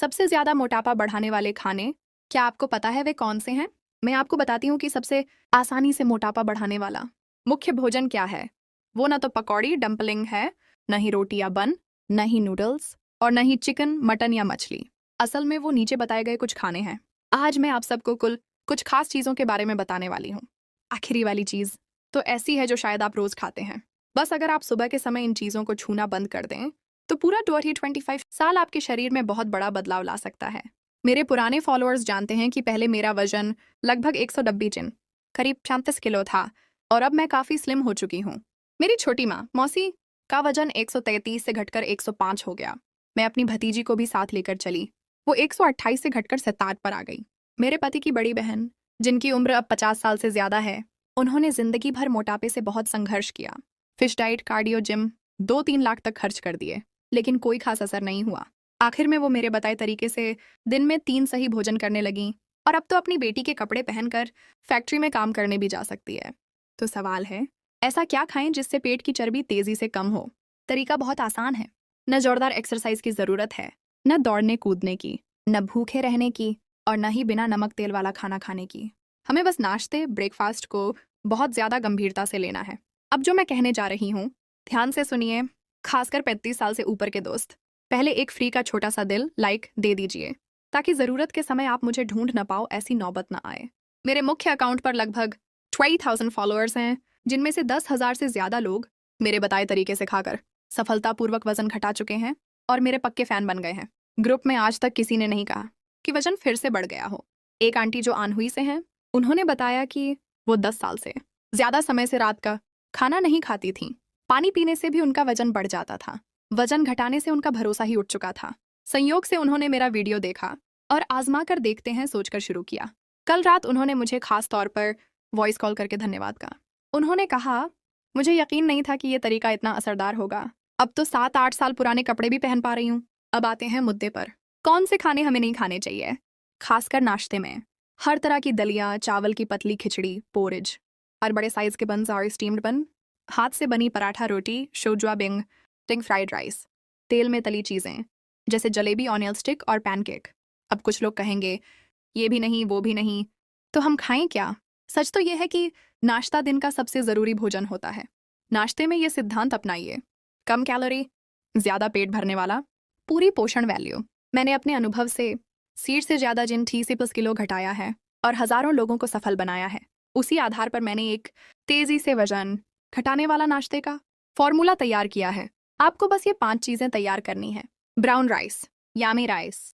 सबसे ज्यादा मोटापा बढ़ाने वाले खाने, क्या आपको पता है वे कौन से हैं? मैं आपको बताती हूँ कि सबसे आसानी से मोटापा बढ़ाने वाला मुख्य भोजन क्या है। वो ना तो पकौड़ी डम्पलिंग है, न ही रोटी या बन, न ही नूडल्स और न ही चिकन मटन या मछली। असल में वो नीचे बताए गए कुछ खाने हैं। आज मैं आप सबको कुछ खास चीज़ों के बारे में बताने वाली हूँ। आखिरी वाली चीज़ तो ऐसी है जो शायद आप रोज खाते हैं। बस अगर आप सुबह के समय इन चीज़ों को छूना बंद कर दें तो पूरा 2025 साल आपके शरीर में बहुत बड़ा बदलाव ला सकता है। मेरे पुराने फॉलोअर्स जानते हैं कि पहले मेरा वजन लगभग 190 जिन करीब 36 किलो था और अब मैं काफ़ी स्लिम हो चुकी हूँ। मेरी छोटी माँ मौसी का वजन 133 से घटकर 105 हो गया। मैं अपनी भतीजी को भी साथ लेकर चली। वो 128 से घटकर 67 पर आ गई। मेरे पति की बड़ी बहन, जिनकी उम्र अब 50 साल से ज़्यादा है, उन्होंने जिंदगी भर मोटापे से बहुत संघर्ष किया। Fish diet, cardio, gym 2-3 lakh तक खर्च कर दिए, लेकिन कोई खास असर नहीं हुआ। आखिर में वो मेरे बताए तरीके से दिन में 3 सही भोजन करने लगी और अब तो अपनी बेटी के कपड़े पहनकर फैक्ट्री में काम करने भी जा सकती है। तो सवाल है, ऐसा क्या खाएं जिससे पेट की चर्बी तेजी से कम हो? तरीका बहुत आसान है। न जोरदार एक्सरसाइज की जरूरत है, न दौड़ने कूदने की, न भूखे रहने की और न ही बिना नमक तेल वाला खाना खाने की। हमें बस नाश्ते ब्रेकफास्ट को बहुत ज्यादा गंभीरता से लेना है। अब जो मैं कहने जा रही हूँ, ध्यान से सुनिए, खासकर 35 साल से ऊपर के दोस्त। पहले एक फ्री का छोटा सा दिल लाइक दे दीजिए ताकि जरूरत के समय आप मुझे ढूंढ न पाओ, ऐसी नौबत न आए। मेरे मुख्य अकाउंट पर लगभग 20,000 फॉलोअर्स हैं, जिनमें से 10,000 से ज्यादा लोग मेरे बताए तरीके से खाकर सफलतापूर्वक वजन घटा चुके हैं और मेरे पक्के फैन बन गए हैं। ग्रुप में आज तक किसी ने नहीं कहा कि वजन फिर से बढ़ गया हो। एक आंटी जो आनहुई से हैं, उन्होंने बताया कि वो 10 साल से ज्यादा समय से रात का खाना नहीं खाती थीं। पानी पीने से भी उनका वजन बढ़ जाता था। वजन घटाने से उनका भरोसा ही उठ चुका था। संयोग से उन्होंने मेरा वीडियो देखा और आजमा कर देखते हैं सोचकर शुरू किया। कल रात उन्होंने मुझे खास तौर पर वॉइस कॉल करके धन्यवाद कहा। उन्होंने कहा, मुझे यकीन नहीं था कि ये तरीका इतना असरदार होगा। अब तो 7-8 साल पुराने कपड़े भी पहन पा रही हूँ। अब आते हैं मुद्दे पर। कौन से खाने हमें नहीं खाने चाहिए, खासकर नाश्ते में? हर तरह की दलिया, चावल की पतली खिचड़ी, पोरिज और बड़े साइज के बन्स और स्टीम्ड बन, हाथ से बनी पराठा रोटी, शोजुआ बिंग, टिंग फ्राइड राइस, तेल में तली चीज़ें जैसे जलेबी, ऑनियन स्टिक और पैनकेक। अब कुछ लोग कहेंगे, ये भी नहीं वो भी नहीं, तो हम खाएं क्या? सच तो यह है कि नाश्ता दिन का सबसे ज़रूरी भोजन होता है। नाश्ते में ये सिद्धांत अपनाइए, कम कैलोरी, ज़्यादा पेट भरने वाला, पूरी पोषण वैल्यू। मैंने अपने अनुभव से 60 से ज़्यादा जिन 30+ किलो घटाया है और हज़ारों लोगों को सफल बनाया है। उसी आधार पर मैंने एक तेज़ी से वजन घटाने वाला नाश्ते का फॉर्मूला तैयार किया है। आपको बस ये 5 चीज़ें तैयार करनी है। ब्राउन राइस, यामी राइस,